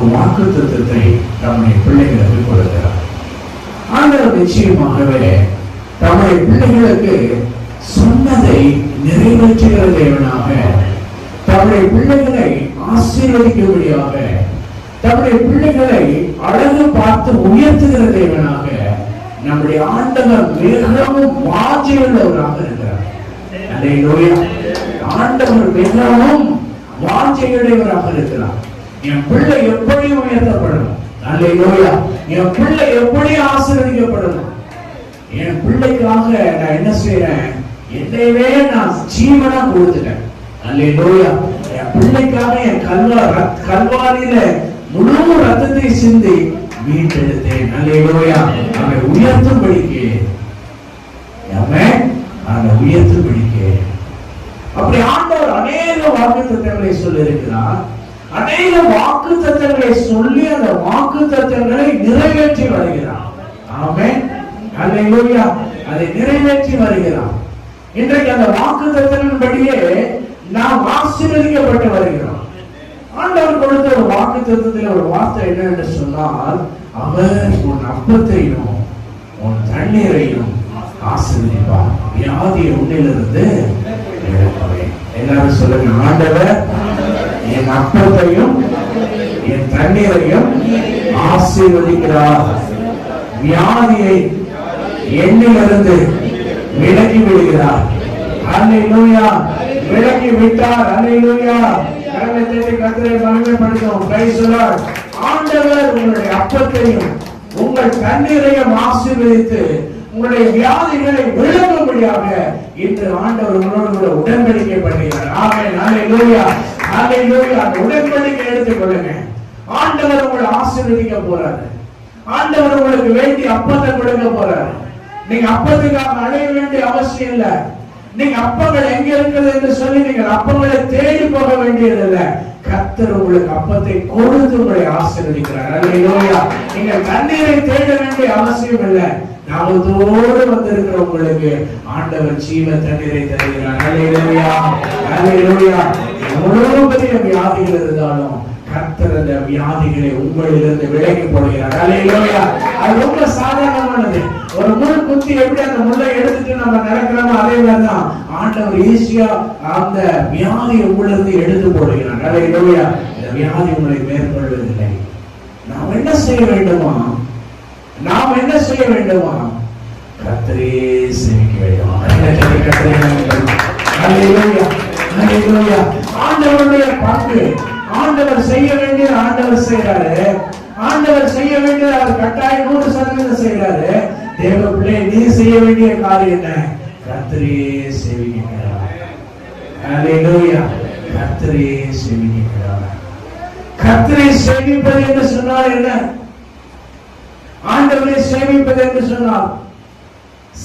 ஒரு வாக்குத்தத்தத்தை நம்முடைய பிள்ளைகளுக்கு கொடுக்கிறார். ஆண்டவர் நிச்சயமாகவே நம்முடைய பிள்ளைகளுக்கு சொன்னதை நிறைவேற்றுகிற தேவனாக, தம்முடைய பிள்ளைகளை ஆசீர்வதிக்கும்படியாக, தம்முடைய பிள்ளைகளை அழகு பார்த்து உயர்த்துகிற தேவனாக நம்முடைய ஆண்டவர் மிகவும் வாஞ்சையுள்ளவராக இருக்கிறார். அல்லேலூயா. ஆண்டவர் மிகவும் வாஞ்சையுடையவராக இருக்கிறார். என் பிள்ளை எப்படி உயர்த்தப்படணும், அல்லேலூயா, என் பிள்ளை எப்படி ஆசீர்வதிக்கப்படணும். என் பிள்ளைக்காக நான் என்ன செய்யறேன், என்னையவே நான் ஜீவனா கொடுத்துட்டேன். அல்லேலூயா. என் பிள்ளைக்காக என் கல்வாரியில முழு ரத்தத்தை சிந்தி மீட்டெடுத்தேன். அல்லேலூயா. அவனை உயர்த்தும்படிக்கு, அவனை உயர்த்தும்படிக்கு. அப்படி ஆண்டவர் அநேக வாக்குத்தத்தங்களை சொல்லி இருக்கிறார். அநேக வாக்குத்தத்தங்களை சொல்லி அந்த வாக்குத்தத்தங்களை நிறைவேற்றி வருகிறார். ஆமென். அல்லேலூயா. அதை நிறைவேற்றி வருகிறார். இன்றைக்கு அந்த வாக்குத்தத்தங்களின்படியே நாம் ஆசீர்வதிக்கப்பட்டு வருகிறோம். ஆண்டவர் கொடுத்த ஒரு வாக்குத்தத்தத்தில் ஒரு வார்த்தை என்ன என்று சொன்னால், அவர் உன் அப்பத்தையும் உன் தண்ணீரையும் ஆசீர்வதிப்பார், வியாதியை உன்னிலிருந்து எடுப்பேன். எல்லாரும் சொல்லுங்க, ஆண்டவர் என் அப்பத்தையும் என் தண்ணீரையும் ஆசீர்வதிக்கிறார், வியாதியை என்னிலிருந்து விலக்கி விடுகிறார். அல்லேலூயா. விலக்கி விட்டார். அல்லேலூயா. கர்த்தரை மகிமைப்படுத்தும். Price the Lord. ஆண்டவர் உங்களுடைய அப்பத்தையும் உங்கள் தண்ணீரையும் ஆசீர்வதித்து உங்களுடைய வியாதிகளை விளக்கும்படியாக இன்று ஆண்டவர் உங்களோடு கூட உடன்படிக்கை பண்ணுகிறார். ஆமென். அல்லேலூயா. அல்லேலூயா. அந்த உடன்படிக்கை எடுத்துக் கொள்ளுங்க. ஆண்டவர் உங்களை ஆசீர்வதிக்க போறாரு. ஆண்டவர் உங்களுக்கு வேண்டிய அப்பத்தை கொடுக்க போறாரு. நீங்க அப்பத்துக்காக அடைய வேண்டிய அவசியம் இல்ல. நீங்க அப்பங்கள் எங்க இருக்குது என்று சொல்லி நீங்கள் அப்பங்களை தேடி போக வேண்டியதில்லை. கர்த்தர் உங்களுக்கு அப்பத்தை கொடுத்து உங்களை ஆசீர்வதிக்கிறார். அல்லேலூயா. நீங்க தண்ணீரை தேட வேண்டிய அவசியம் இல்லை. நாமத்தோடு வந்திருக்கிற உங்களுக்கு ஆண்டவர் ஜீவ தண்ணீரை தருகிறார். அல்லேலூயா. அல்லேலூயா. எவ்வளவு பெரிய வியாதிகள் இருந்தாலும் கர்த்தர் அந்த வியாதிகளை உங்களிலிருந்து விலக்கி போடுகிறார். அல்லேலூயா. அது ரொம்ப சாதாரணமானது. ஒரு முள் குத்தி எப்படி அந்த முள்ளை எடுத்துட்டு நம்ம நடக்கிறோமோ அதே மாதிரிதான் ஆண்டவர் ஈஸியா அந்த வியாதியை உங்களிலிருந்து எடுத்து போடுகிறார். அல்லேலூயா. இந்த வியாதி உங்களை மேற்கொள்வதில்லை. நாம் என்ன செய்ய வேண்டுமா? நாம் என்ன செய்ய வேண்டுமா? கர்த்தரே சேவிக்க வேண்டுமா? அல்லேலூயா. அல்லேலூயா. ஆண்டவருடைய பங்கு, ஆண்டவர் செய்ய வேண்டியது ஆண்டவர் செய்யறாரு. ஆண்டவர் செய்ய வேண்டியது அவர் கட்டாயம் 100% செய்யறாரு. தேவ பிள்ளை, நீ செய்ய வேண்டிய காரியம் என்ன? கர்த்தரே சேவிக்கிறார். அல்லேலூயா. கர்த்தரே சேவிக்கிறார். கர்த்தரை சேவிப்பது என்று சொன்னால் என்ன? ஆண்டவரை சேவிப்பது என்று சொன்னால்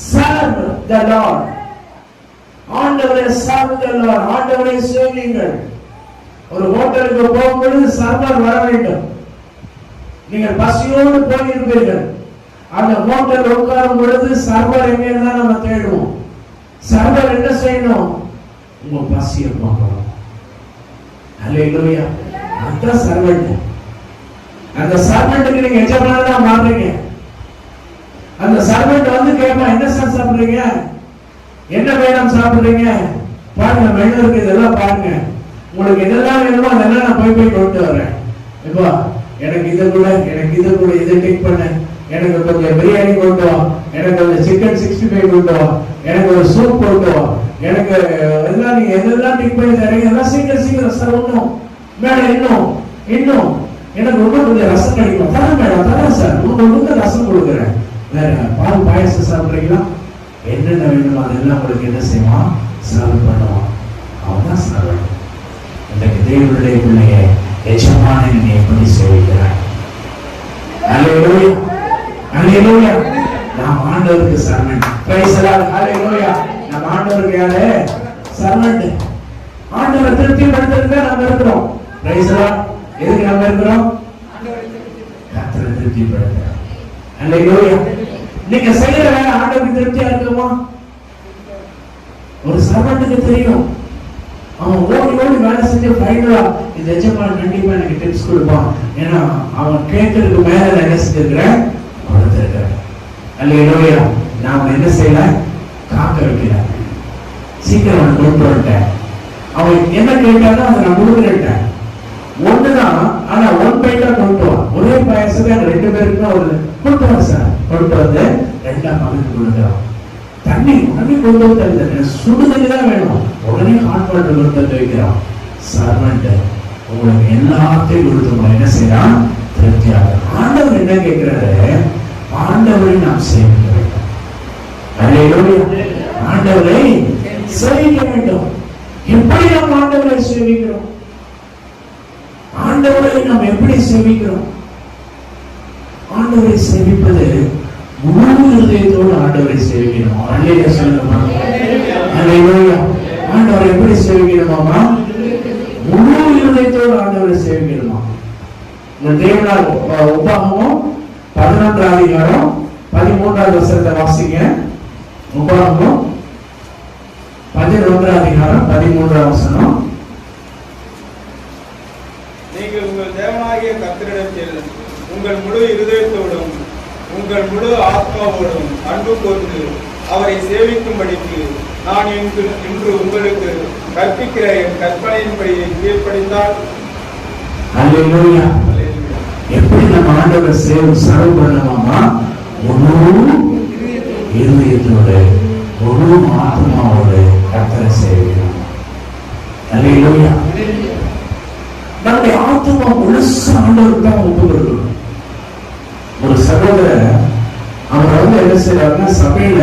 serve the Lord. ஆண்டவரை serve the Lord. ஆண்டவரை சேவியுங்கள். ஒரு ஹோட்டலுக்கு போகும்போது சர்வர் வர வேண்டும். நீங்கள் பசியோடு போயிருப்பீர்கள். அந்த ஹோட்டல் உட்காரும் பொழுது சர்வர் எங்க இருந்தா நம்ம தேடுவோம். சர்வர் என்ன செய்யணும்? உங்க பசியை போக்கணும். அல்லேலூயா. அந்த சர்வெண்ட், அந்த சர்வெண்ட்டுக்கு நீங்க எஜமானரா மாறுறீங்க. அந்த சர்வெண்ட் வந்து கேட்பான், என்ன சார் சாப்பிடுறீங்க, என்ன வேணும் சாப்பிடுறீங்க, பாருங்க மெனு இருக்கு, இதெல்லாம் பாருங்க, உங்களுக்கு எதெல்லாம் வேணுமோ அதெல்லாம் நான் போய் கொண்டு வரேன். இப்போ எனக்கு இது கூட, எனக்கு இது கூட, இதை டிக் பண்ண, எனக்கு கொஞ்சம் பிரியாணி கொண்டு வா, எனக்கு கொஞ்சம் சிக்கன் 65 கொண்டு வா, எனக்கு ஒரு சூப் கொண்டு வா, எனக்கு எல்லாம் நீங்க எதெல்லாம் டிக் பண்ணி தரீங்க எல்லாம் சீக்கிரம் சீக்கிரம் சார். ஒன்றும் மேடம், இன்னும் எனக்கு இன்னும் கொஞ்சம் ரசம் கிடைக்கும். தரேன் மேடம், தரேன் சார், உங்களுக்கு ரசம் கொடுக்குறேன். வேற பால் பாயசம் சாப்பிட்றீங்களா, என்னென்ன வேணுமோ அதெல்லாம் உங்களுக்கு என்ன செய்வான், சர்வ் பண்ணுவான். அவன்தான் சர்வன். இன்றைக்கு தேவனுடைய பிள்ளையை எஜமானன் நீ எப்படி சேவிக்கிறாய்? அல்லேலூயா. அல்லேலூயா. நாம் ஆண்டவருக்கு servant. Praise the Lord. Hallelujah. நாம் ஆண்டவருக்கு யாரு? சர்வன். ஆண்டவர் திருப்திப்படுத்துறதுக்கு நாம இருக்கிறோம். Praise the Lord. எதுக்கு நாம இருக்கிறோம்? கர்த்தரை திருப்திப்படுத்த. அல்லேலூயா. நீங்க செய்யற வேலை ஆண்டவருக்கு திருப்தியா இருக்குமா? ஒரு சர்வன்ட்டுக்கு தெரியும். அவன் ஓடி ஓடி வேலை செஞ்சு ஃபைனலா இந்த எஜமான் கண்டிப்பா எனக்கு டிப்ஸ் கொடுப்பான். ஏன்னா அவன் கேட்கறதுக்கு மேல நான் என்ன செஞ்சிருக்கிறேன், கொடுத்திருக்கிறேன். அல்லேலூயா. நாம என்ன செய்யல, காக்க வைக்கல. சீக்கிரம் அவனை கொண்டு வந்துட்டேன். அவன் என்ன கேட்டாலும் அதை நான் கொடுக்குறேன். ஒண்ணுதான், ஆனா ஒன் பைட்டா கொண்டு வா. ஒரே பாயசத்தை ரெண்டு பேருக்கும் ஒரு கொண்டு வா சார். கொண்டு வந்து ரெண்டாம் பகுதி கொடுக்குறான். தண்ணி உடனே கொண்டு வந்து சுடுதண்ணி தான் வேணும். உடனே ஹாட் வாட்டர் கொண்டு வந்து வைக்கிறான். சர்வெண்ட் உங்களுக்கு எல்லாத்தையும் கொடுத்து என்ன செய்யறான், திருப்தியாக. ஆண்டவர் என்ன கேட்கிறாரு, ஆண்டவரை நாம் சேவிக்க வேண்டும். ஆண்டவரை சேவிக்க வேண்டும். எப்படி நாம் ஆண்டவரை சேவிக்கிறோம்? ஆண்டவரை நாம் எப்படி சேவிக்கிறோம்? ஆண்டவரை சேவிப்பது முழு இருதயத்தோடு ஆண்டவரை சேவிக்கணும். அல்லேலூயா சொல்லுமா. அல்லேலூயா. ஆண்டவரை எப்படி சேவிக்கணுமாமா? முழு இருதயத்தோடு ஆண்டவரை சேவிக்கணுமா? இந்த தேவனார் உபாகமம் 11ஆம் அதிகாரம் 13ஆவது வசனத்தை வாசிங்க. உபாகமம் 11ஆம் அதிகாரம் 13ஆம் வசனம். நீங்கள் உங்கள் தேவனாகிய கர்த்தரிடத்தில் உங்கள் முழு இருதயத்தோடும் உங்கள் முழு ஆத்மாவோடும் அன்பு கூர்ந்து அவரை சேவிக்கும்படிக்கு நான் இன்று உங்களுக்கு கற்பிக்கிற என் கற்பனையின்படி கீழ்ப்படிந்தால். அல்லேலூயா. எப்படி நம்ம ஆண்டவரை சர்வ் பண்ணணுமா? முழு இருதயத்தோடு முழு ஆத்மாவோடு கர்த்தரை சேவிக்கணும். அல்லேலூயா. நம்முடைய ஆத்மா முழுசு ஆண்டவருக்கு தான் ஒப்பு கொடுக்கணும். ஒரு சகோதரர் அவர் வந்து என்ன செய்யறாருன்னா, சபையில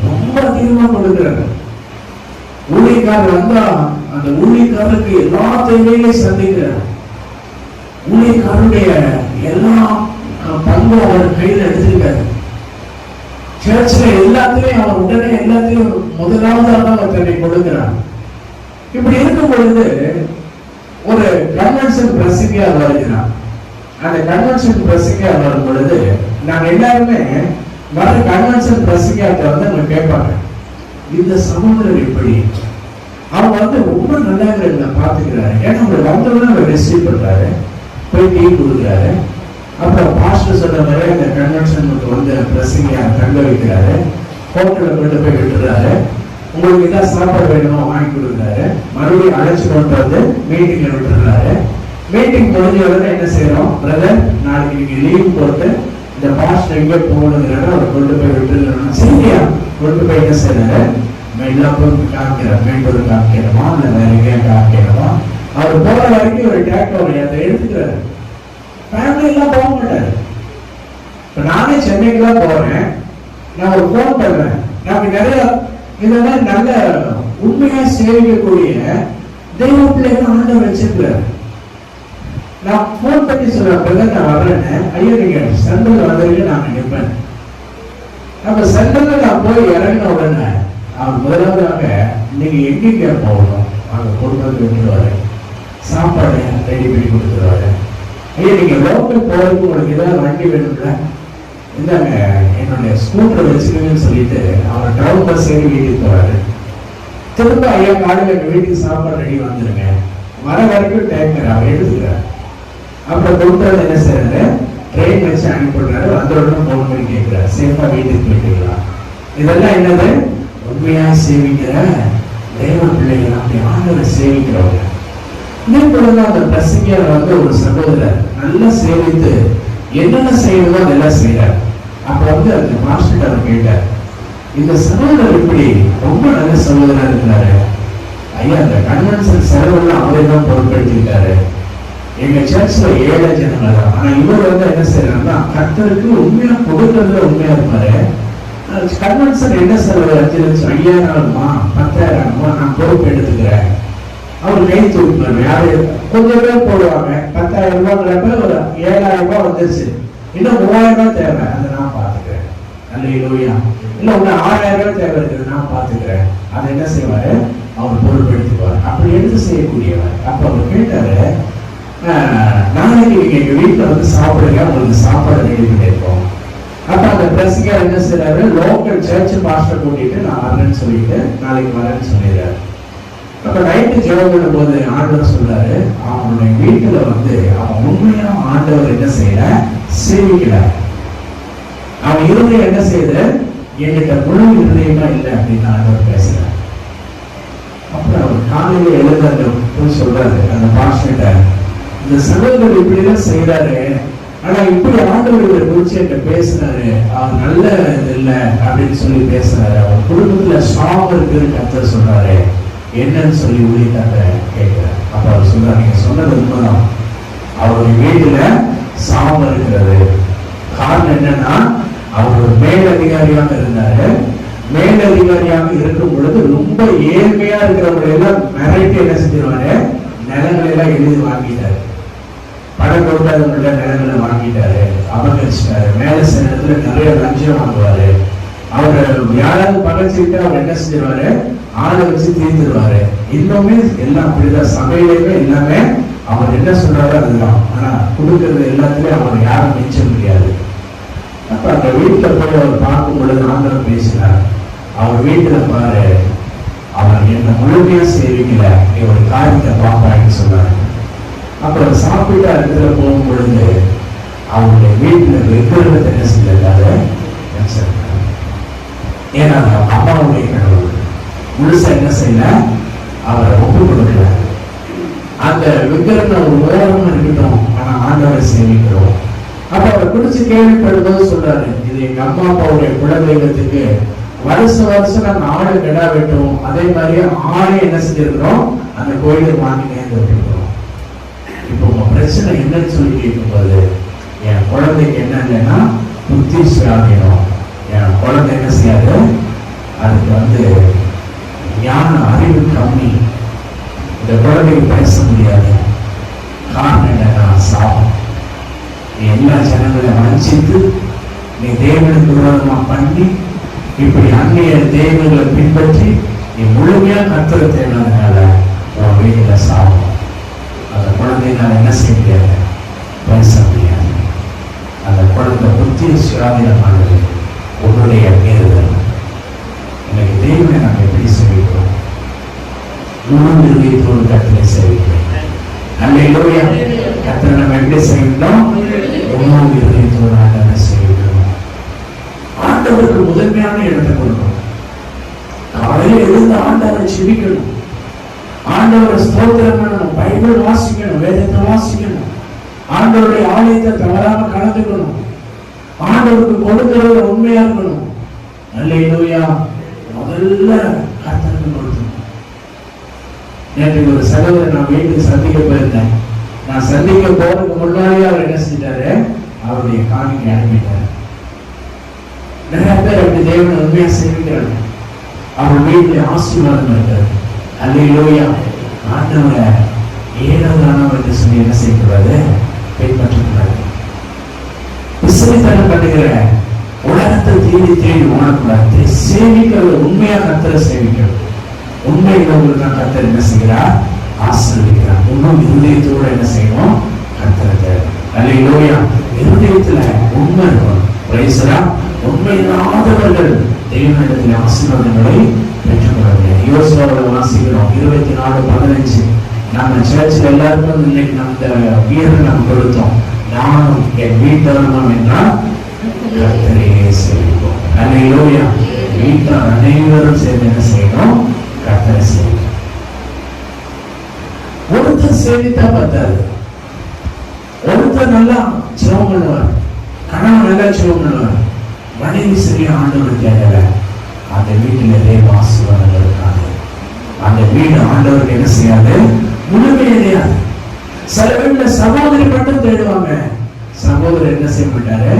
ரொம்ப அதிகமா கொடுக்கிறாரு. ஊழியக்காரர் வந்தா அந்த ஊழியக்காரருக்கு எல்லா தேவைகளையும் சந்திக்கிறார். ஊழியக்காரருடைய எல்லா பங்கும் அவர் கையில் எடுத்திருக்காரு. சர்ச்சில் எல்லாத்தையும் அவர் உடனே எல்லாத்தையும் முதலாவதாக அவர் தன்னை கொடுக்கிறார். இப்படி இருக்கும் பொழுது ஒரு கன்வென்ஷன் பிரசங்கியார் வருகிறார். அந்த கன்வென்ஷன் பிரசங்கியார் வரும் பொழுது நாங்க எல்லாருமே வர கன்வென்ஷன் பிரசங்கியார்ட்ட வந்து அவங்க கேட்பாங்க, இந்த சகோதரர் எப்படி? அவங்க வந்து ரொம்ப நல்லா பாத்துக்கிறாரு. ஏன்னா அவர் வந்தவுடனே அவர் ரிசீவ் பண்றாரு, போய் டீ கொடுக்குறாரு. அப்புறம் பாஸ்டர் சொன்ன மாதிரி அந்த கன்வென்ஷனுக்கு வந்து பிரசங்கியார் தங்க வைக்கிறாரு. ஹோட்டல்ல கொண்டு போய் விட்டுறாரு. உங்களுக்கு ஏதாவது சாப்பாடு வேணுமோ வாங்கி கொடுக்குறாரு. மறுபடியும் அழைச்சு கொண்டு வந்து மீட்டிங்ல விட்டுறாரு. மீட்டிங் முடிஞ்ச உடனே என்ன செய்யறோம், பிரதர் நாளைக்கு நீங்க லீவ் போட்டு இந்த பாஸ்டர் எங்க போகணுங்கிறாரு, அவர் கொண்டு போய் விட்டுருக்கணும். சரியா கொண்டு போய் என்ன செய்யறாரு, எல்லாருக்கும் காமிக்கிறார். மீண்டும் காமிக்கிறோமா இல்ல வேற எங்கேயா காமிக்கிறோமா? அவர் போற வரைக்கும் ஒரு டேக்டோரி அதை எடுத்துக்கிறாரு. ஃபேமிலி எல்லாம் போக மாட்டாரு. இப்ப நானே சென்னைக்கு தான் போறேன். நான் ஒரு போன் பண்றேன். நமக்கு நிறைய இந்த மாதிரி நல்ல உண்மையா சேவிக்கக்கூடிய தெய்வ பிள்ளைகள் ஆண்டவர் வச்சிருக்கிறார். நான் போன் பண்ணி சொல்றேன், நான் வர்றேன்னு. ஐயோ நீங்க சென்ட்ரல் வந்தீங்க, நான் நிற்பேன். நம்ம சென்ட்ரல் நான் போய் இறங்கின உடனே அவர் முதலாவதாக நீங்க எங்க போகணும் அங்க கொடுத்து விட்டுருவாரு. சாப்பாடு ரெடி பண்ணி கொடுத்துருவாரு. ஐயா நீங்க லோக்கல் போறதுக்கு உங்களுக்கு ஏதாவது வண்டி வேணும்ல, இந்தாங்க என்னுடைய ஸ்கூட்டர் வச்சுக்கணும்னு சொல்லிட்டு அவர் டவுன் பஸ் ஏறி வீட்டுக்கு போறாரு. திரும்ப ஐயா காலையில் எங்க வீட்டுக்கு சாப்பாடு ரெடி வந்துருங்க, வர வரைக்கும் டேக்கர் அவர் எடுத்துக்கிறார். அப்புறம் கொடுத்தது என்ன செய்யறாரு, ட்ரெயின் வச்சு அனுப்பிடுறாரு. வந்தவுடனே போன் பண்ணி கேட்கிறாரு, சேஃபா வீட்டுக்கு போயிட்டுக்கலாம். இதெல்லாம் என்னது, உண்மையா சேவிக்கிற தெய்வ பிள்ளைகள், அப்படி ஆண்டவரை சேவிக்கிறவங்க. இதே போலதான் அந்த பிரசங்கியார் வந்து ஒரு சகோதரர் நல்லா சேவித்து என்னென்ன செய்யணுமோ அதெல்லாம் செய்யறார். அப்ப வந்து அந்த மாஸ்டர் அவர் கேட்டார், இந்த சகோதரர் இப்படி ரொம்ப நல்ல சகோதரர் இருக்கிறாரு ஐயா, அந்த கன்வென்ஷன் செலவெல்லாம் அவரே தான் பொருட்படுத்திருக்காரு. எங்க சர்ச்ல 7 ஜனங்கள் தான். ஆனா இவர் வந்து என்ன செய்யறாருன்னா, கர்த்தருக்கு உண்மையா கொடுக்கறதுல உண்மையா இருப்பாரு. கன்வென்ஷன் என்ன செலவு 5,000 10,000 நான் பொறுப்பு எடுத்துக்கிறேன். அவர் கை தூக்குவாரு. யாரு கொஞ்சம் பேர் போடுவாங்க. 10,000 ரூபாய்ங்கிறப்ப ஒரு 7,000 ரூபாய் வந்துருச்சு, இன்னும் 3,000 ரூபாய் தேவை, அதை நான் பாத்துக்கிறேன். அல்லேலூயா. இல்ல ஒண்ணு 6,000 ரூபாய் தேவை இருக்குது, நான் பாத்துக்கிறேன். அதை என்ன செய்வாரு, அவர் பொறுப்பெடுத்துக்குவார். அப்படி எடுத்து செய்யக்கூடியவர். அப்ப அவர் கேட்டாரு, நாளைக்கு நீங்க எங்க வீட்டுல வந்து சாப்பிடுங்க, உங்களுக்கு சாப்பாடு ரெடி பண்ணிருக்கோம். அப்ப அந்த பிரசிகர் என்ன செய்யறாரு, லோக்கல் சர்ச் பாஸ்டர் கூட்டிட்டு நான் வரேன்னு சொல்லிட்டு நாளைக்கு வரேன்னு சொல்லிடுறாரு. அப்ப நைட்டு ஜெபம் பண்ணும்போது ஆண்டவர் சொல்றாரு, அவனுடைய வீட்டுல அவன் உண்மையா ஆண்டவர் என்ன செய்யல, சேவிக்கல. அவன் இருதயம் என்ன செய்யுது, என்கிட்ட முழு இருதயமா இல்லை அப்படின்னு ஆண்டவர் பேசுறாரு. அப்புறம் அவர் காலையில எழுத போய் சொல்றாரு அந்த பாஸ்டர்கிட்ட, இந்த சகோதரர் இப்படி எல்லாம் செய்யறாரு, ஆனா இப்படி ஆண்டவர் இவரை குறிச்சு என்கிட்ட பேசுறாரு, அவர் நல்ல இது இல்லை அப்படின்னு சொல்லி பேசுறாரு, அவர் குடும்பத்துல சாபம் இருக்குன்னு கர்த்தர் சொல்றாரு, என்னன்னு சொல்லி ஊழியக்காரரை கேட்கிறார். அப்ப அவர் சொல்றாரு, நீங்க சொன்னது உண்மைதான், அவருடைய வீட்டுல சாபம் இருக்கிறது. காரணம் என்னன்னா, அவர் ஒரு மேலதிகாரியாக இருந்தாரு. மேலதிகாரியாக இருக்கும் பொழுது ரொம்ப ஏழ்மையா இருக்கிறவங்களை எல்லாம் மிரட்டி என்ன செஞ்சிருவாரு, நிலங்களை எல்லாம் எழுதி வாங்கிட்டாரு. பணம் கொடுக்காதவங்கள நிலங்களை வாங்கிட்டாரு, அபகரிச்சிட்டாரு. மேல சில இடத்துல நிறைய லஞ்சம் வாங்குவாரு. அவரை யாராவது பகச்சிக்கிட்டு அவர் என்ன செஞ்சிருவாரு, ஆளை வச்சு தீர்த்துருவாரு. இன்னுமே எல்லாம் அப்படிதான், சபையிலுமே எல்லாமே அவர் என்ன சொல்றாரோ அதுதான். ஆனா கொடுக்கறது எல்லாத்துலயும் அவர் யாரும் மிச்ச முடியாது. அப்ப அந்த வீட்டுல போய் அவர் பார்க்கும் பொழுது ஆண்டவர் பேசினார், அவர் வீட்டுல பாரு, அவர் என்ன முழுமையா சேவிக்கல, நீ ஒரு காரியத்தை பார்ப்பான்னு சொன்னார். அப்புறம் சாப்பிட்ட இடத்துல போகும் பொழுது அவருடைய வீட்டுல விக்கிரகத்தை என்ன செஞ்சிருக்காரு, ஏன்னா அம்மாவுடைய கனவு முழுசா என்ன செய்யல, அவரை ஒப்பு கொடுக்கல. அந்த விக்கிரகம் ஒரு ஓரமா இருக்கட்டும், ஆனா ஆண்டவரை சேவிக்கிறோம். அப்ப அவர் குடிச்சு கேள்விப்படும்போது சொல்றாரு, இது எங்க அம்மா அப்பாவுடைய குலதெய்வத்துக்கு வருஷம் நாங்க ஆடு கிடா வெட்டோம், அதே மாதிரி ஆடை என்ன செஞ்சிருக்கிறோம், அந்த கோயிலுக்கு வாங்கி நேர்ந்து விட்டுருக்கிறோம். இப்போ உங்க பிரச்சனை என்னன்னு சொல்லி கேட்கும்போது, என் குழந்தைக்கு என்ன இல்லைன்னா புத்தி சுயாதீனம், என் குழந்தை என்ன செய்யாது, அதுக்கு ஞான அறிவு கம்மி, இந்த குழந்தைக்கு பேச முடியாது. காரணம் என்னன்னா சாபம். நீ எல்லா ஜனங்களையும் வஞ்சித்து நீ தேவனுக்கு விரோதமா பண்ணி இப்படி அந்நிய தெய்வங்களை பின்பற்றி நீ முழுமையா கர்த்தரை தேடினதுனால உன் வீட்டுல சாபம். அந்த குழந்தைனால என்ன செய்ய முடியாது, பேச முடியாது. அந்த குழந்தை புத்தி சுயாதீனமானது உன்னுடைய மீறுதல். இன்னைக்கு தேவனை நம்ம எப்படி சேவிக்கிறோம், முழு நிர்வகித்தோடு கர்த்தரை சேவிக்கிறோம். அல்லேலூயா. கர்த்தரை நம்ம எப்படி செய்யணும், முழு நிர்வகித்தோடு ஆண்டவரை சேவிக்கிறோம். ஆண்டவருக்கு முதன்மையான இடத்தை கொடுக்கணும். காலையில் எழுந்து ஆண்டவரை செபிக்கணும், ஆண்டவரை ஸ்தோத்திரம் பண்ணணும், பைபிள் வாசிக்கணும், வேதத்தை வாசிக்கணும், ஆண்டவருடைய ஆலயத்தை தவறாம கலந்துக்கணும், ஆண்டவருக்கு கொடுக்கிறத உண்மையா இருக்கணும். அல்லேலூயா. முதல்ல கர்த்தருக்கு கொடுக்கணும். நேற்று ஒரு சகோதரர் நான் வீட்டுக்கு சந்திக்க போயிருந்தேன். நான் சந்திக்க போறதுக்கு முன்னாடியே அவர் என்ன செஞ்சாரு, அவருடைய காணிக்கை அனுப்பிட்டார். நிறைய பேர் அப்படி தேவனை உண்மையா சேவிக்கிறாங்க. அவர் வீட்டுல ஆசீர்வாதம் இருக்காரு. அல்லேலூயா. ஆண்டவரை ஏனோதானோ என்று சொல்லி என்ன செய்யக்கூடாது, பின்பற்றக்கூடாது. விசைத்தனம் பண்ணுகிற உலகத்தை தேடி தேடி ஓடக்கூடாது. சேவிக்கிறது உண்மையா கர்த்தரை சேவிக்கிறது. உண்மையில உங்களுக்கு நான் கர்த்தர் என்ன செய்கிறார், ஆசீர்வதிக்கிறார். இன்னும் இருதயத்தோட என்ன செய்யணும், கர்த்தரை தேவை. அல்லேலூயா. இருதயத்துல உண்மை இருக்கணும். உண்மை இல்லாதவர்கள் தேவனிடத்தில் ஆசீர்வாதங்களை பெற்றுக்கொள்ள. யோசுவாவை வாசிக்கிறோம் 24:15. நம்ம சர்ச்சில் எல்லாருக்கும் இன்னைக்கு நம்ம வீரரை நம்ம கொடுத்தோம். நானும் என் வீட்டாரும் என்றால் கர்த்தரையே சேவிப்போம். அல்லேலூயா. வீட்டார் அனைவரும் சேர்ந்து என்ன செய்யணும், கர்த்தரை சேவிக்கணும். ஒருத்தர் சேவித்தா பத்தாது. ஒருத்தர் நல்லா ஜெபம் பண்ணுவார், கணவன் நல்லா ஜெபம் பண்ணுவார், மனைவி சரியா ஆண்டவர் கேட்கல, அந்த வீட்டில் தேவ ஆசீர்வாதங்கள் இருக்காது. அந்த வீடு ஆண்டவருக்கு என்ன செய்யாது, முழுமையடையாது. சில வீட்டுல சகோதரி மட்டும் தேடுவாங்க, சகோதரர் என்ன செய்ய மாட்டாரு,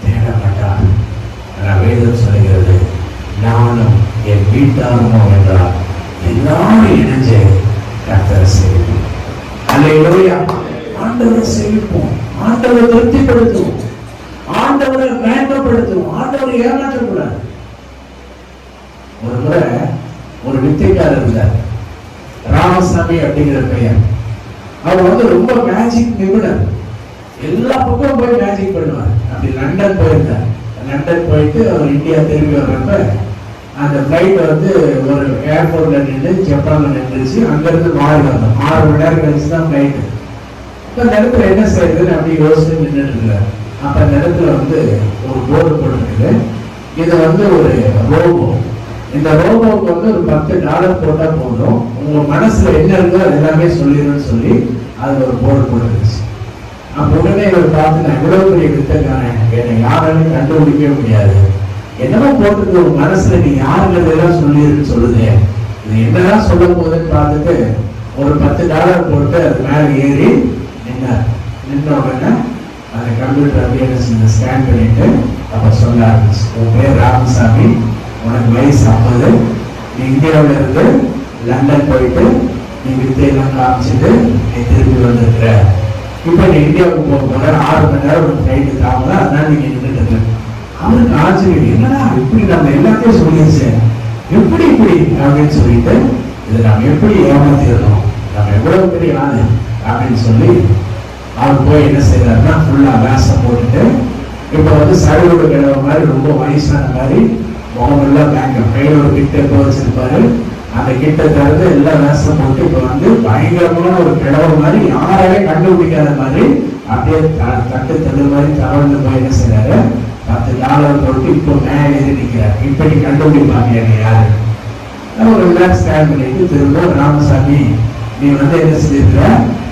தேட மாட்டார். ஆனால் வேதம் சொல்லுகிறது, நானும் என் வீட்டாருமோ என்றால் எல்லாரும் இணைஞ்சு கர்த்தரை சேவிப்போம். அல்லேலூயா. ஆண்டவரை சேவிப்போம், ஆண்டவரை திருப்திப்படுத்துவோம், ஆண்டவரை மேம்படுத்துவோம், ஆண்டவரை ஏமாற்றக்கூடாது. ஒரு முறை ஒரு வித்தைக்காரர் இருந்தார், ராமசாமி அப்படிங்கிற பெயர். அவர் ரொம்ப மேஜிக் நிபுணர், எல்லா பக்கம் போய் மேஜிக் பண்ணுவார். அப்படி லண்டன் போயிருந்தார். லண்டன் போயிட்டு அவர் இந்தியா திரும்பி வர்றப்ப அந்த ஃப்ளைட் வந்து ஒரு ஏர்போர்ட்ல நின்று ஜப்பான்ல நின்றுச்சு. அங்கிருந்து மாறி வந்தோம். 6 மணி நேரம் கழிச்சு தான் ஃப்ளைட்டு. இப்போ அந்த இடத்துல என்ன செய்யுதுன்னு அப்படி யோசிச்சு நின்றுட்டு இருக்காரு. அப்போ அந்த இடத்துல வந்து ஒரு போர்டு போட்டுருக்கு. இது வந்து ஒரு ரோபோ. இந்த ரோபோவுக்கு வந்து ஒரு $10 போட்டால் போதும், உங்க மனசுல என்ன இருக்கோ அது எல்லாமே சொல்லிடுன்னு சொல்லி அது ஒரு போர்டு போட்டுருச்சு. அப்போ உடனே இவர் பார்த்து, நான் இவ்வளவு பெரிய வித்தக்காரன், என்னை யாராலையும் கண்டுபிடிக்கவே முடியாது, என்னமோ போட்டுட்டு ஒரு மனசுல நீ யாருங்கிறதெல்லாம் சொல்லிருன்னு சொல்லுது, இது என்னதான் சொல்ல போகுதுன்னு பார்த்துட்டு ஒரு $10 போட்டு அது மேல ஏறி நின்னார். நின்ன உடனே அந்த கம்ப்யூட்டர் அப்படியே ஸ்கேன் பண்ணிட்டு அப்ப சொல்ல ஆரம்பிச்சு, உன் பேர் ராமசாமி, உனக்கு வயசு 50, நீ இந்தியாவில இருந்து லண்டன் போயிட்டு நீ வித்தையெல்லாம் காமிச்சிட்டு நீ திரும்பி வந்திருக்கிற. இப்ப நீ இந்தியாவுக்கு போக போற, 6 மணி நேரம் ஒரு ஃபிளைட்டு தாமதம், அதனால நீங்க நின்றுட்டு. அவருக்கு ஆச்சரியம், என்னடா இப்படி நம்ம எல்லாத்தையும் சொல்லிடுச்சு, எப்படி இப்படி அப்படின்னு சொல்லிட்டு இதை நம்ம எப்படி ஏமாத்திடணும், நம்ம எவ்வளவு பெரிய ஆளு அப்படின்னு சொல்லி அவர் போய் என்ன செய்யறாருன்னா ஃபுல்லா வேஷம் போட்டுட்டு, இப்ப வந்து சருவோடு கிழவ மாதிரி ரொம்ப வயசான மாதிரி முகமெல்லாம் மேக்கப், கையில ஒரு கிட்ட வச்சிருப்பாரு, அந்த கிட்ட திறந்து எல்லாம் வேஷம் போட்டு இப்ப வந்து பயங்கரமான ஒரு கிழவ மாதிரி யாராலே கண்டுபிடிக்காத மாதிரி அப்படியே தட்டு தள்ளு மாதிரி தவழ்ந்து போய் என்ன செய்யறாரு, $10 போட்டு இப்போ மேலே ஏறி நிற்கிறார். இப்படி கண்டுபிடிப்பாங்க என்ன யாரு. ஒரு ரிலாக்ஸ் ஸ்கேன் பண்ணிட்டு திரும்ப, ராமசாமி நீ வந்து என்ன செஞ்சிருக்கிற,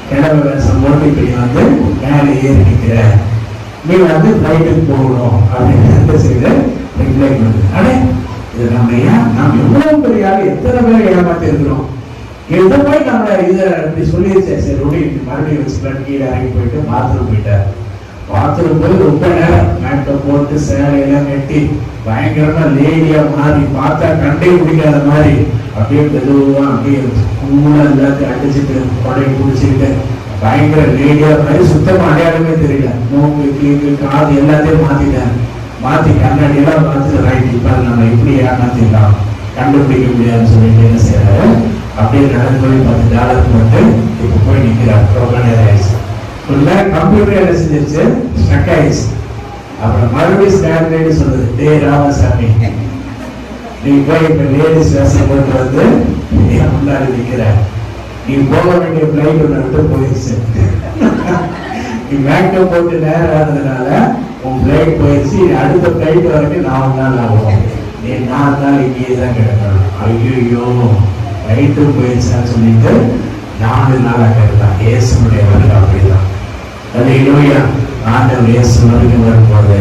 கிழமை வேஷம் போட்டு இப்படி வந்து மேலே ஏறி நிற்கிற, நீ வந்து ஃபிளைட்டுக்கு போகணும் அப்படின்னு என்ன செய்து ரிப்ளை பண்ணுது. அடே இது நம்ம எவ்வளவு பெரிய ஆள், எத்தனை பேரை ஏமாத்தி இருக்கிறோம், எந்த போய் நம்ம இதை இப்படி சொல்லிடுச்சேன். சரி உடனே மறுபடியும் வச்சுக்கலாம், கீழே இறங்கி போயிட்டு பாத்ரூம் போயிட்டார். பாத்ரூம் போய் ரொம்ப நேரம் மேக்கப் போட்டு சேலையெல்லாம் கட்டி பயங்கரமா லேடியா மாறி, பார்த்தா கண்டே பிடிக்காத மாதிரி அப்படியே மெதுவா அப்படியே கூலா எல்லாத்தையும் அடிச்சுட்டு கொடையை பிடிச்சிக்கிட்டு பயங்கர லேடியா மாதிரி, சுத்தமா அடையாளமே தெரியல, மூக்கு கீழு காது எல்லாத்தையும் மாத்திட்டாங்க. மாத்தி கண்ணாடி எல்லாம் பார்த்துட்டு ரைட், இப்ப நம்ம எப்படி ஏமாத்திடலாம், கண்டுபிடிக்க முடியாதுன்னு சொல்லிட்டு என்ன செய்யறாரு, அப்படியே நடந்து போய் $10 போட்டு இப்ப போய் நிக்கிறார். ரொம்ப நேரம் ஆயிடுச்சு. கம்ப்யூட்டர் என்ன செஞ்சிருச்சு, ஸ்டக் ஆயிடுச்சு. அப்புறம் மறுபடியும் ஸ்கேன் பண்ணி சொல்லுது, டே ராமசாமி நீ போய் இப்ப லேடிஸ் வேஷம் போட்டு வந்து முன்னாடி நிக்கிற, நீ போக வேண்டிய பிளைட் ஒன்று விட்டு போயிடுச்சு, நீ மேக்கப் போட்டு நேரம் ஆனதுனால உன் பிளைட் போயிடுச்சு, அடுத்த பிளைட் வரைக்கும் 4 நாள் ஆகும், நீ 4 நாள் இங்கேயே தான் கிடக்கணும். ஐயோ பிளைட்டு போயிடுச்சான்னு சொல்லிட்டு 4 நாள் கேட்கலாம். இயேசுடைய வருகை அப்படிதான். அல்லேலூயா. ஆண்டவர் இயேசு வருகை வரும்போது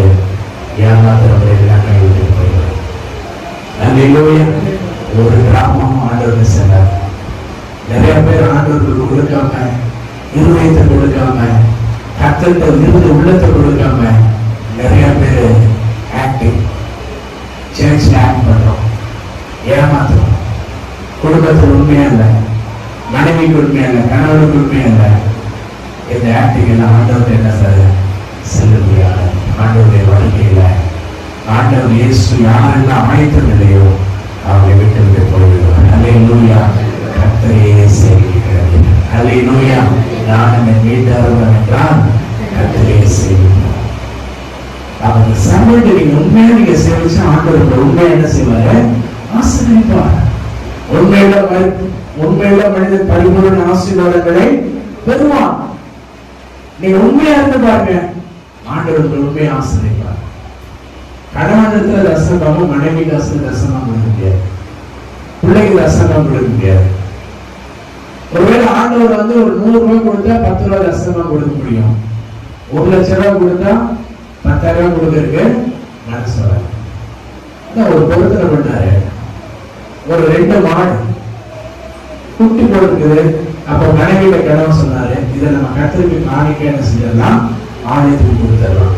ஏமாத்துறவங்க எல்லாம் கைவிட்டு போயிடும். அல்லேலூயா. ஒரு கிராமம் ஆண்டவர் சென்றார். நிறைய பேர் ஆண்டவருக்கு கொடுக்காம, இருதயத்தை கொடுக்காம, கத்தத்தை விருது உள்ளத்தை கொடுக்காம நிறைய பேர் ஆக்டிங் சர்ச்ல ஆக்ட் பண்றோம், ஏமாத்துறோம். குடும்பத்தில் உண்மையா இல்லை, மனைவிக்கு உண்மையா இல்லை, கணவனுக்கு உண்மையா இல்லை. இந்த ஆக்டிங் எல்லாம் ஆண்டவர் என்ன செல்லுபடியாக ஆண்டவருடைய வாழ்க்கையில ஆண்டவர் இயேசு யாரெல்லாம் அமைத்ததில்லையோ அவரை விட்டு விட்டு போய்விடுவார். அல்லேலூயா. கர்த்தரையே சேவிக்கிறது. அல்லேலூயா. நான் என் வீட்டார்கள் என்றால் கர்த்தரையே சேவிக்கிறார். அவங்க சமயத்தை நீங்க உண்மையா நீங்க சேவிச்சா ஆண்டவர் உண்மையா என்ன செய்வாரு, ஆசீர்வதிப்பார். உண்மையுள்ள மனிதன் பரிபூரண ஆசீர்வாதங்களை பெறுவான். நீங்க உண்மையா இருந்து பாருங்க, ஆண்டவர்கள் உண்மையை ஆசீர்வதிப்பார். கணவனத்துல தசமம், மனைவி தசமம் கொடுக்க முடியாது, பிள்ளைக்கு தசமம் கொடுக்க முடியாது. ஒருவேளை ஆண்டவர் வந்து ஒரு 100 ரூபாய் கொடுத்தா 10 ரூபாய் தசமம் கொடுக்க முடியும். 1 லட்சம் ரூபாய் கொடுத்தா 10,000 ரூபாய் கொடுக்கறதுக்கு மனசு வராது. ஒரு பொருத்தனை பண்ணாரு. ஒரு 2 மாடு குட்டி போட்டுருக்குது. அப்ப மனைவியில கிழவன் சொன்னாரு, இதை நம்ம கர்த்தருக்கு காணிக்க என்ன செஞ்சிடலாம், ஆலயத்துக்கு கொடுத்துடலாம்.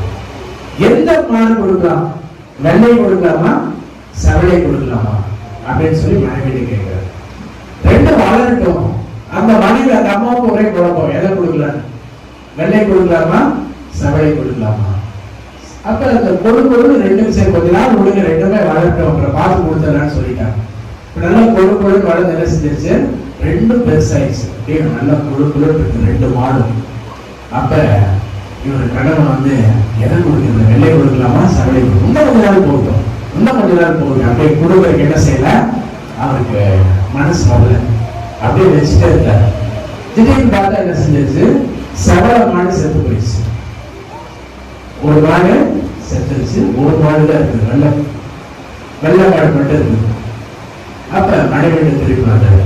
எந்த மாடு கொடுக்கலாம், வெள்ளை கொடுக்கலாமா சவளை கொடுக்கலாமா அப்படின்னு சொல்லி மனைவியில கேட்கிறாரு. 2 வளரட்டும். அந்த மனைவி அந்த அம்மாவுக்கு ஒரே குழப்பம், எதை கொடுக்கலாம், வெள்ளை கொடுக்கலாமா சவளை கொடுக்கலாமா. அப்ப அந்த கொடு 2 சரி கொஞ்ச நாள் கொடுங்க, 2மே வளரட்டும், அப்புறம் பார்த்து கொடுத்துடலான்னு சொல்லிட்டாங்க. நல்லா கொடு வளர்ந்து என்ன செஞ்சிருச்சு, 2 பெருசாயிடுச்சு. நல்லா கொடு 2 மாடு. அப்ப இவர் கணவன் வந்து எதை கொடுக்கிறது, வெள்ளை கொடுக்கலாமா சவளை கொடுக்கணும், இன்னும் கொஞ்ச நாள் போகட்டும், இன்னும் கொஞ்ச நாள் போகுது, அப்படியே கொடுக்கறதுக்கு என்ன செய்யல, அவருக்கு மனசு வரல, அப்படியே வச்சுட்டே இருக்காரு. திடீர்னு பார்த்தா என்ன செஞ்சிருச்சு, செவல மாடு செத்து போயிடுச்சு. ஒரு மாடு செத்துருச்சு, ஒரு மாடு தான் இருக்குது, வெள்ளை மாடு மட்டும் இருக்குது. அப்ப மனைவிட்டு திருப்பி வந்தாரு,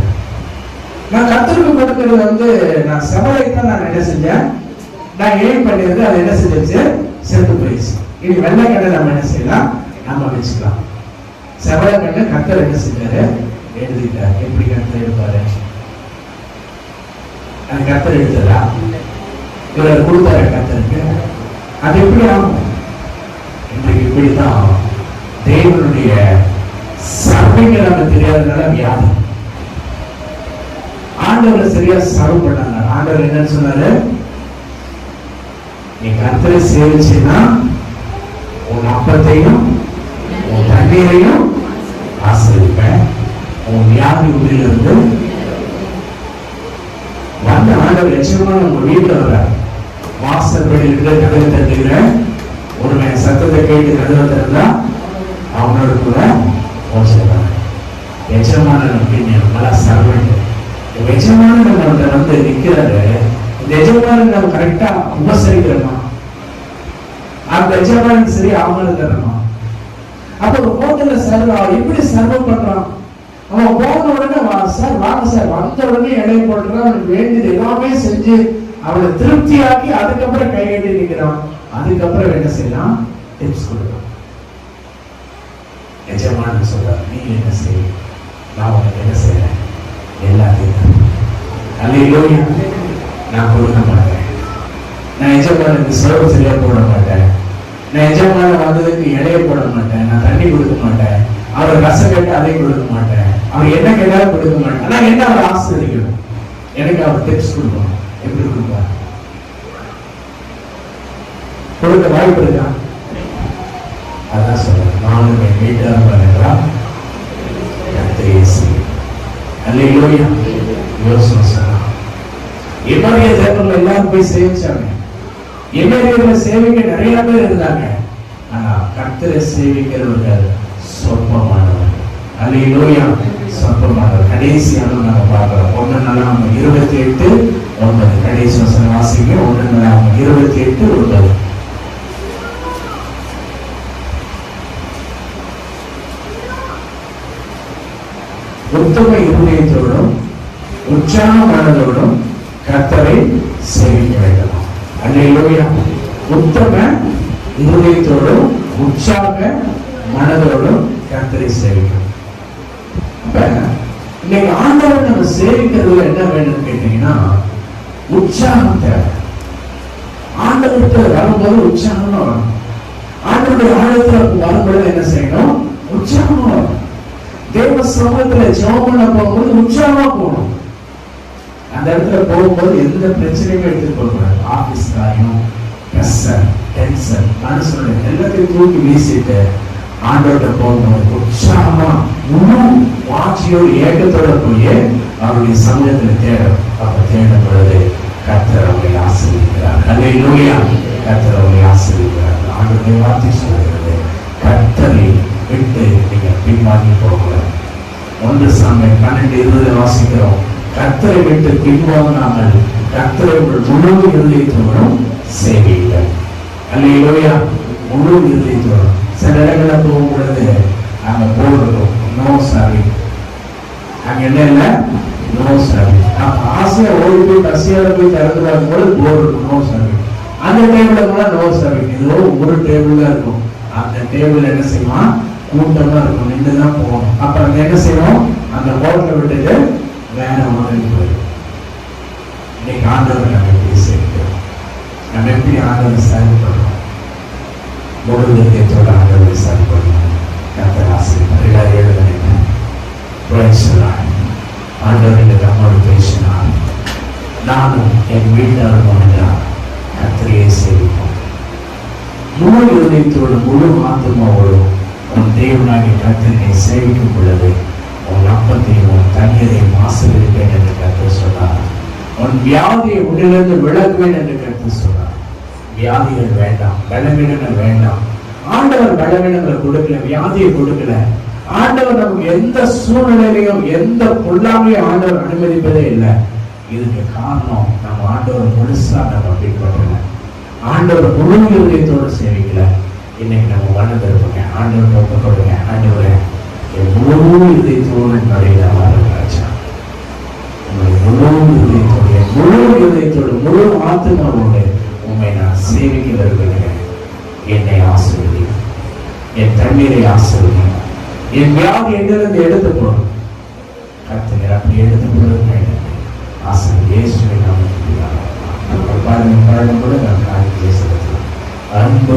நான் கர்த்தருக்கு கொடுக்கிறது நான் செவலைத்தான் நான் என்ன செஞ்சேன், நான் ஏன் பண்ணியது, அது என்ன செஞ்சிருச்சு, செத்து போயிடுச்சு. இனி வெள்ளை கண்ணை நம்ம என்ன செய்யலாம், நம்ம வச்சுக்கலாம். செவலை கண்ணை கர்த்தர் என்ன செஞ்சாரு, எழுதிட்டார். எப்படி கர்த்தர் எடுப்பாரு, அது கர்த்தர் எடுத்ததா, இவர் கொடுத்தாரு கர்த்தருக்கு, அது எப்படி ஆகும், இன்றைக்கு இப்படித்தான் ஆகும். தேவனுடைய சபைக்கு நம்ம தெரியாதனால வியாதி. ஆண்டவர் சரியா சர்வ் பண்ணாங்க. ஆண்டவர் என்ன சொன்னாரு, நீ கர்த்தரை சேவிச்சீன்னா உன் அப்பத்தையும் உன் தண்ணீரையும் ஆசிரியப்பேன், உன் வியாதி உடலிலிருந்து வந்த ஆண்டவர் நிச்சயமா உங்க வீட்டுல வர வாசற்படி இருக்கிற கதவை தட்டுகிற ஒரு சத்தத்தை கேட்டு கதவை திறந்தா அவனோட கூட போச்சுறாங்க. எஜமான நல்லா சர்வெண்ட், எஜமான நம்மள்ட்ட நிக்கிறாரு. இந்த எஜமான நம்ம கரெக்டா உபசரிக்கிறோமா, அந்த எஜமானுக்கு சரி அவங்களுக்கு தரணும். அப்ப ஒரு ஹோட்டல்ல சர்வ் எப்படி சர்வ் பண்றான், அவன் போன உடனே சார் வாங்க சார், வந்த உடனே இடையை போட்டுறான், அவனுக்கு வேண்டியது எல்லாமே செஞ்சு அவனை திருப்தியாக்கி அதுக்கப்புறம் கையெட்டி நிற்கிறான். அதுக்கப்புறம் என்ன செய்யலாம், டிப்ஸ் கொடுக்கலாம். எஜமானு சொல்றாரு, நீ என்ன செய்ய, நான் உனக்கு என்ன செய்யறேன், எல்லாத்தையும் அல்லேலூயா, நான் கொடுக்க மாட்டேன். நான் எஜமானுக்கு செலவு சரியா போட மாட்டேன், நான் எஜமான வந்ததுக்கு இடையே போட மாட்டேன், நான் தண்ணி கொடுக்க மாட்டேன், அவர் ரசம் கேட்டு அதையும் கொடுக்க மாட்டேன், அவர் என்ன கேட்டாலும் கொடுக்க மாட்டேன். ஆனா என்ன அவர் ஆசிரியக்கணும், எனக்கு அவர் டிப்ஸ் கொடுக்கணும். எப்படி கொடுப்பார், கொடுக்க வாய்ப்பு இருக்கா, அதான் சொல்றேன். நானும் என் வீட்டாளர் என்றால் அல்லேலூயா, யோசனை சொன்னான். எம்மாரிய தேவர்கள் எல்லாரும் போய் சேவிச்சாங்க. எம்மாரிய சேவிக்க நிறைய பேர் இருந்தாங்க. ஆனா கர்த்தரை சேவிக்கிறவர்கள் சொற்பமானவர். அல்லேலூயா, சொற்பமானவர். கடைசியாக நம்ம பார்க்கிறோம். 1 கடைசி வசனம் வாசிங்க. 1 உத்தம இருதயத்தோடும் உற்சாக மனதோடும் கர்த்தரை சேவிக்க வேண்டும். அல்லேலூயா, உத்தம இருதயத்தோடும் உற்சாக மனதோடும் கர்த்தரை சேவிக்கணும். அப்ப இன்னைக்கு ஆண்டவரை நம்ம சேவிக்கிறதுல என்ன வேணும்னு கேட்டீங்கன்னா உற்சாகம் தேவை. ஆண்டவருக்கு வரும்போது உற்சாகமா வரும். ஆண்டவருடைய ஆழத்துல வரும்போது என்ன செய்யணும், உற்சாகமா வரும். தேவ சமூகத்துல ஜெபம் பண்ண போகும்போது உற்சாகமா போகணும். அந்த இடத்துல போகும்போது எந்த பிரச்சனையும் எடுத்துட்டு போகக்கூடாது. ஆபீஸ் காரியம், பிரஷர், டென்ஷன், மனுஷனுடைய எல்லாத்தையும் தூக்கி வீசிட்டு ஆண்டோட போகும்போது உற்சாகமா இன்னும் வாட்சியோடு ஏக்கத்தோட போய் அவருடைய சமூகத்துல தேடும். அப்ப தேடும் பொழுது கர்த்தர் அவங்களை ஆசீர்வதிக்கிறார். அல்லேலூயா, கர்த்தர் அவங்களை ஆசீர்வதிக்கிறார். ஆண்டவருடைய வார்த்தை சொல்கிறது, கர்த்தரை விட்டு நீங்க பின்வாங்கி போகல. 1 சாமுவேல் 12:20 வாசிக்கிறோம். கர்த்தரை விட்டு பின்வாங்காமல் கர்த்தரை முழு இருதயத்தோடும் சேவியுங்கள். அல்லேலூயா, முழு இருதயத்தோடும். சில இடங்கள்ல போகும் பொழுது அங்க போடுறோம் நோ சர்வீஸ், அங்க என்ன இல்லை, நோ சர்வீஸ். நம்ம ஆசையா ஓடி போய் பசியால போய் திறந்து பார்க்கும்போது போர்டு இருக்கும் நோ சர்வீஸ். அந்த டேபிள்ல கூட நோ சர்வீஸ். ஏதோ ஒரு டேபிள் தான் இருக்கும். அந்த டேபிள் என்ன செய்வான், கூட்டமா இருக்கும், நின்றுதான் போகணும். அப்ப அங்க என்ன செய்வோம், அந்த ஹோட்டலை விட்டுட்டு வேற மாதிரி போயிடும். இன்னைக்கு ஆண்டவர் நம்ம எப்படி சேர்க்கிறோம், நம்ம எப்படி ஆண்டவர் செயல்படுறோம், முழுவதற்கேற்றோட ஆண்டவரை செயல்படணும். கர்த்தர் ஆசீர்வதிப்பார். எழுதுறேன், ஆண்டவர் நம்மோடு பேசினார். நானும் என் வீட்டாரும் கர்த்தரையே சேவிப்போம். முழு இருதயத்தோடு முழு ஆத்மாவோடும் உன் தேவனாகிய கர்த்தரை சேவிக்கும் பொழுது உன் அப்பத்தையும் உன் தண்ணீரையும் ஆசீர்வதிப்பேன் என்று கர்த்தர் சொன்னார். உன் வியாதியை உடலிருந்து விலகுவேன் என்று கர்த்தர் சொன்னார். வியாதிகள் வேண்டாம், பலவீனங்கள் வேண்டாம். ஆண்டவர் பலவீனங்களை கொடுக்கல, வியாதியை கொடுக்கல. ஆண்டவர் நமக்கு எந்த சூழ்நிலையிலையும் எந்த பொல்லாமையும் ஆண்டவர் அனுமதிப்பதே இல்லை. இதுக்கு காரணம் நம்ம ஆண்டவர் முழுசா நம்ம பின்பற்றல, ஆண்டவர் முழு இதயத்தோடு சேவிக்கல. இன்னைக்கு நம்ம வளர்ந்துருப்போங்க, ஆண்டவர் ஒப்புக்கொடுங்க. ஆண்டவரே, என் முழு இதயத்தோடு நடையில ஆரம்பிச்சா, உங்களை முழு இதயத்தோடு, முழு இதயத்தோடு, முழு ஆத்மாவோடு உண்மை நான் சேவிக்க விரும்புகிறேன். என்னை ஆசீர்வதி, என் தண்ணீரை ஆசீர்வதி, என் வியாதி எங்கிருந்து எடுத்து போடும் கர்த்தர் அப்படி எடுத்து போடுங்க. ஆசீர்வதி இயேசுவை நாமத்தில் பாருங்க கூட நான் காரியத்தை செலுத்தலாம். அன்பு